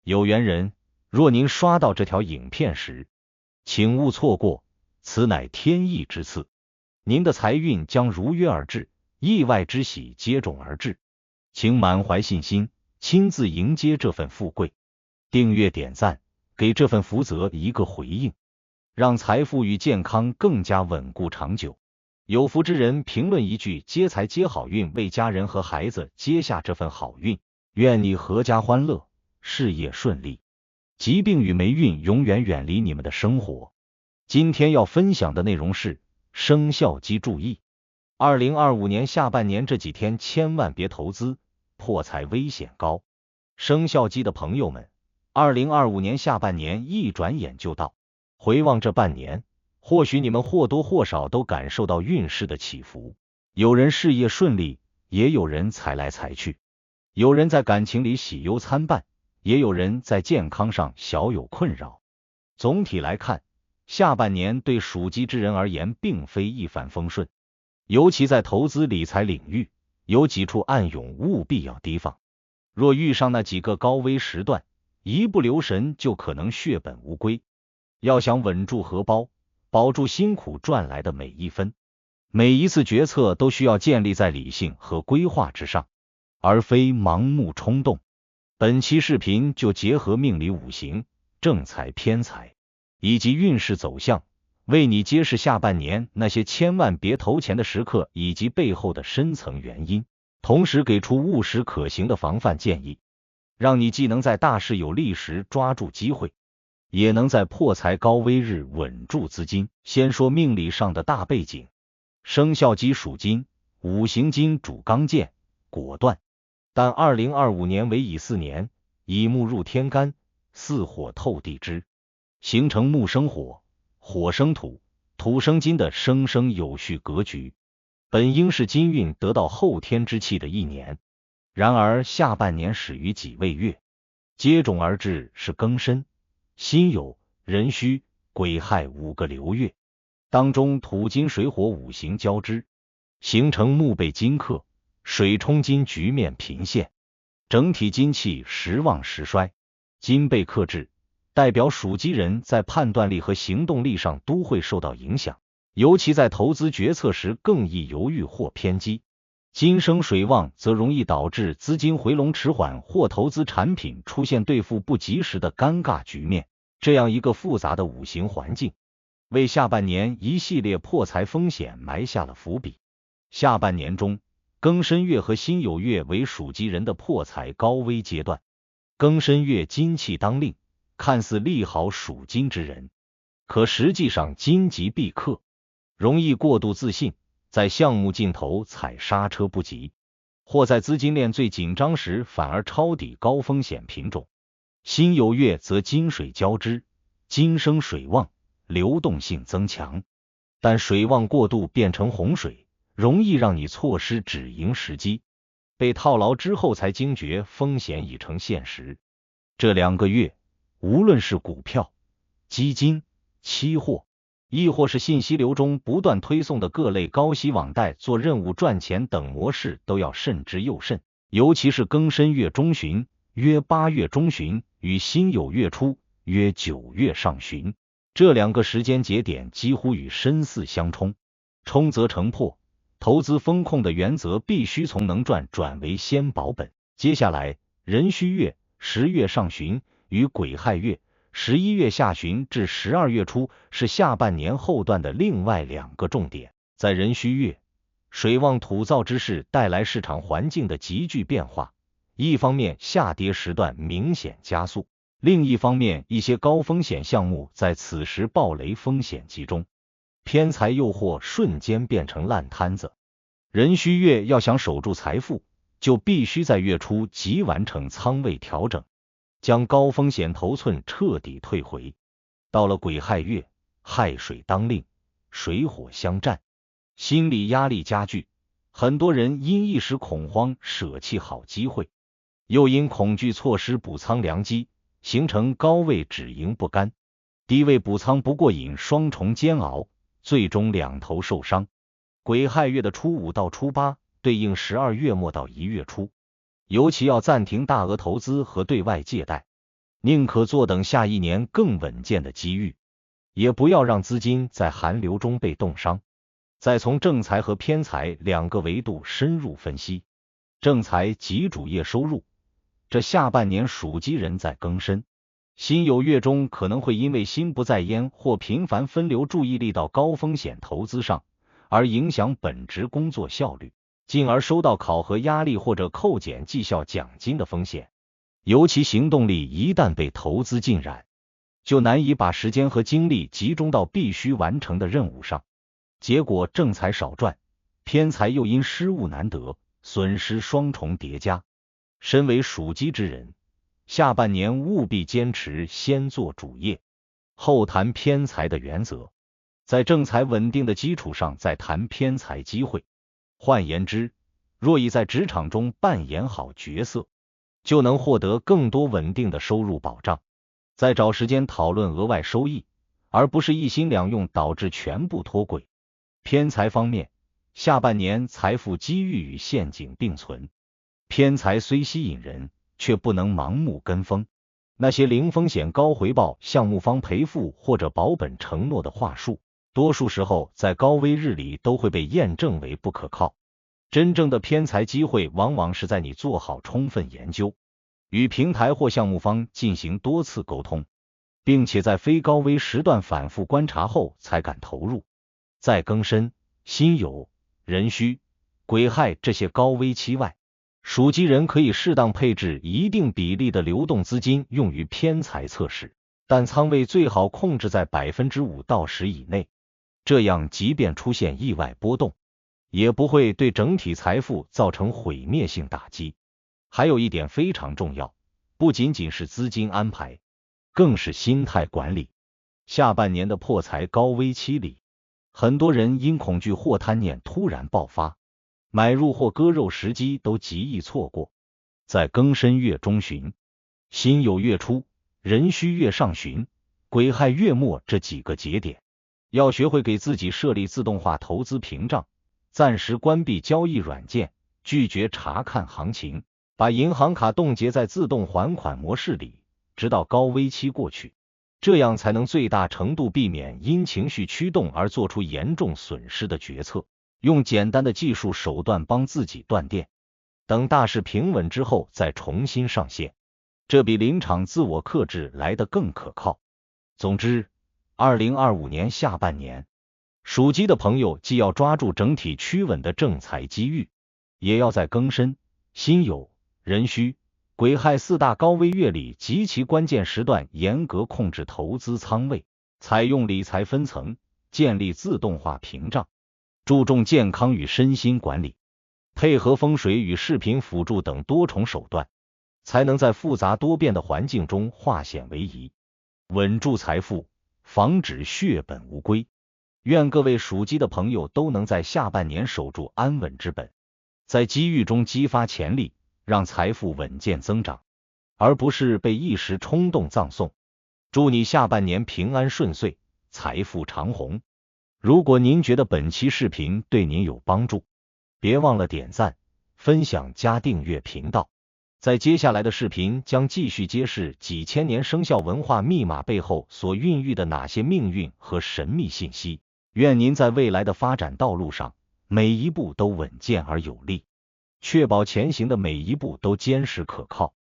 有缘人，若您刷到这条影片时，请勿错过，此乃天意之赐，您的财运将如约而至，意外之喜接踵而至，请满怀信心，亲自迎接这份富贵。订阅点赞，给这份福泽一个回应，让财富与健康更加稳固长久。有福之人评论一句接财接好运，为家人和孩子接下这份好运，愿你阖家欢乐，事业顺利，疾病与霉运永远远离你们的生活。今天要分享的内容是生肖鸡注意，2025年下半年这几天千万别投资，破财危险高。生肖鸡的朋友们，2025年下半年一转眼就到，回望这半年，或许你们或多或少都感受到运势的起伏，有人事业顺利，也有人财来财去，有人在感情里喜忧参半，也有人在健康上小有困扰。总体来看，下半年对属鸡之人而言并非一帆风顺，尤其在投资理财领域，有几处暗涌务必要提防。若遇上那几个高危时段，一不留神就可能血本无归。要想稳住荷包，保住辛苦赚来的每一分，每一次决策都需要建立在理性和规划之上，而非盲目冲动。本期视频就结合命理五行、正财偏财以及运势走向，为你揭示下半年那些千万别投钱的时刻以及背后的深层原因，同时给出务实可行的防范建议，让你既能在大势有利时抓住机会，也能在破财高危日稳住资金。先说命理上的大背景，生肖鸡属金，五行金主刚健、果断，但2025年为乙巳年，乙木入天干，巳火透地支，形成木生火、火生土、土生金的生生有序格局，本应是金运得到后天之气的一年。然而下半年始于己未月，接踵而至是庚申、辛酉、壬戌、癸亥5个流月，当中土金水火五行交织，形成木被金克，水冲金局面频现，整体金气时旺时衰，金被克制，代表属鸡人在判断力和行动力上都会受到影响，尤其在投资决策时更易犹豫或偏激。金生水旺则容易导致资金回笼迟缓或投资产品出现兑付不及时的尴尬局面。这样一个复杂的五行环境，为下半年一系列破财风险埋下了伏笔。下半年中，庚申月和辛酉月为属鸡人的破财高危阶段。庚申月金气当令，看似利好属金之人，可实际上金吉必克，容易过度自信，在项目尽头踩刹车不及，或在资金链最紧张时反而抄底高风险品种。辛酉月则金水交织，金生水旺，流动性增强，但水旺过度变成洪水，容易让你错失止盈时机，被套牢之后才惊觉风险已成现实。这2个月，无论是股票、基金、期货，亦或是信息流中不断推送的各类高息网贷、做任务赚钱等模式，都要慎之又慎。尤其是庚申月中旬，约8月中旬与辛酉月初，约9月上旬，这2个时间节点几乎与申巳相冲，冲则成破。投资风控的原则必须从能赚转为先保本。接下来，壬戌月10月上旬与癸亥月11月下旬至12月初是下半年后段的另外2个重点。在壬戌月，水旺土燥之势带来市场环境的急剧变化，一方面下跌时段明显加速，另一方面一些高风险项目在此时暴雷风险集中，偏财诱惑瞬间变成烂摊子。壬戌月要想守住财富，就必须在月初即完成仓位调整，将高风险头寸彻底退回。到了癸亥月，亥水当令，水火相战，心理压力加剧，很多人因一时恐慌舍弃好机会，又因恐惧错失补仓良机，形成高位止盈不甘，低位补仓不过瘾，双重煎熬，最终两头受伤。癸亥月的初5到初8对应12月末到1月初，尤其要暂停大额投资和对外借贷，宁可坐等下一年更稳健的机遇，也不要让资金在寒流中被冻伤。再从正财和偏财两个维度深入分析。正财即主业收入，这下半年属鸡人在庚申、辛酉月中可能会因为心不在焉或频繁分流注意力到高风险投资上，而影响本职工作效率，进而收到考核压力或者扣减绩效奖金的风险。尤其行动力一旦被投资浸染，就难以把时间和精力集中到必须完成的任务上，结果正财少赚，偏财又因失误难得，损失双重叠加。身为属鸡之人，下半年务必坚持先做主业，后谈偏财的原则，在正财稳定的基础上再谈偏财机会。换言之，若已在职场中扮演好角色，就能获得更多稳定的收入保障，再找时间讨论额外收益，而不是一心两用导致全部脱轨。偏财方面，下半年财富机遇与陷阱并存，偏财虽吸引人，却不能盲目跟风。那些零风险高回报、项目方赔付或者保本承诺的话术，多数时候在高危日里都会被验证为不可靠。真正的偏财机会往往是在你做好充分研究，与平台或项目方进行多次沟通，并且在非高危时段反复观察后才敢投入。在庚申、辛酉、壬戌、癸亥这些高危期外，属鸡人可以适当配置一定比例的流动资金用于偏财测试，但仓位最好控制在 5% 到10%以内，这样即便出现意外波动，也不会对整体财富造成毁灭性打击。还有一点非常重要，不仅仅是资金安排，更是心态管理。下半年的破财高危期里，很多人因恐惧或贪念突然爆发，买入或割肉时机都极易错过。在庚申月中旬、辛酉月初、壬戌月上旬、癸亥月末这几个节点，要学会给自己设立自动化投资屏障，暂时关闭交易软件，拒绝查看行情，把银行卡冻结在自动还款模式里，直到高危期过去，这样才能最大程度避免因情绪驱动而做出严重损失的决策。用简单的技术手段帮自己断电，等大势平稳之后再重新上线，这比临场自我克制来得更可靠。总之，2025年下半年，属鸡的朋友既要抓住整体趋稳的正财机遇，也要在庚申、辛酉、壬戌、癸亥四大高危月里极其关键时段严格控制投资仓位，采用理财分层，建立自动化屏障，注重健康与身心管理，配合风水与视频辅助等多重手段，才能在复杂多变的环境中化险为夷，稳住财富，防止血本无归。愿各位属鸡的朋友都能在下半年守住安稳之本，在机遇中激发潜力，让财富稳健增长，而不是被一时冲动葬送。祝你下半年平安顺遂，财富长虹。如果您觉得本期视频对您有帮助，别忘了点赞、分享加订阅频道。在接下来的视频将继续揭示几千年生肖文化密码背后所孕育的哪些命运和神秘信息。愿您在未来的发展道路上，每一步都稳健而有力，确保前行的每一步都坚实可靠。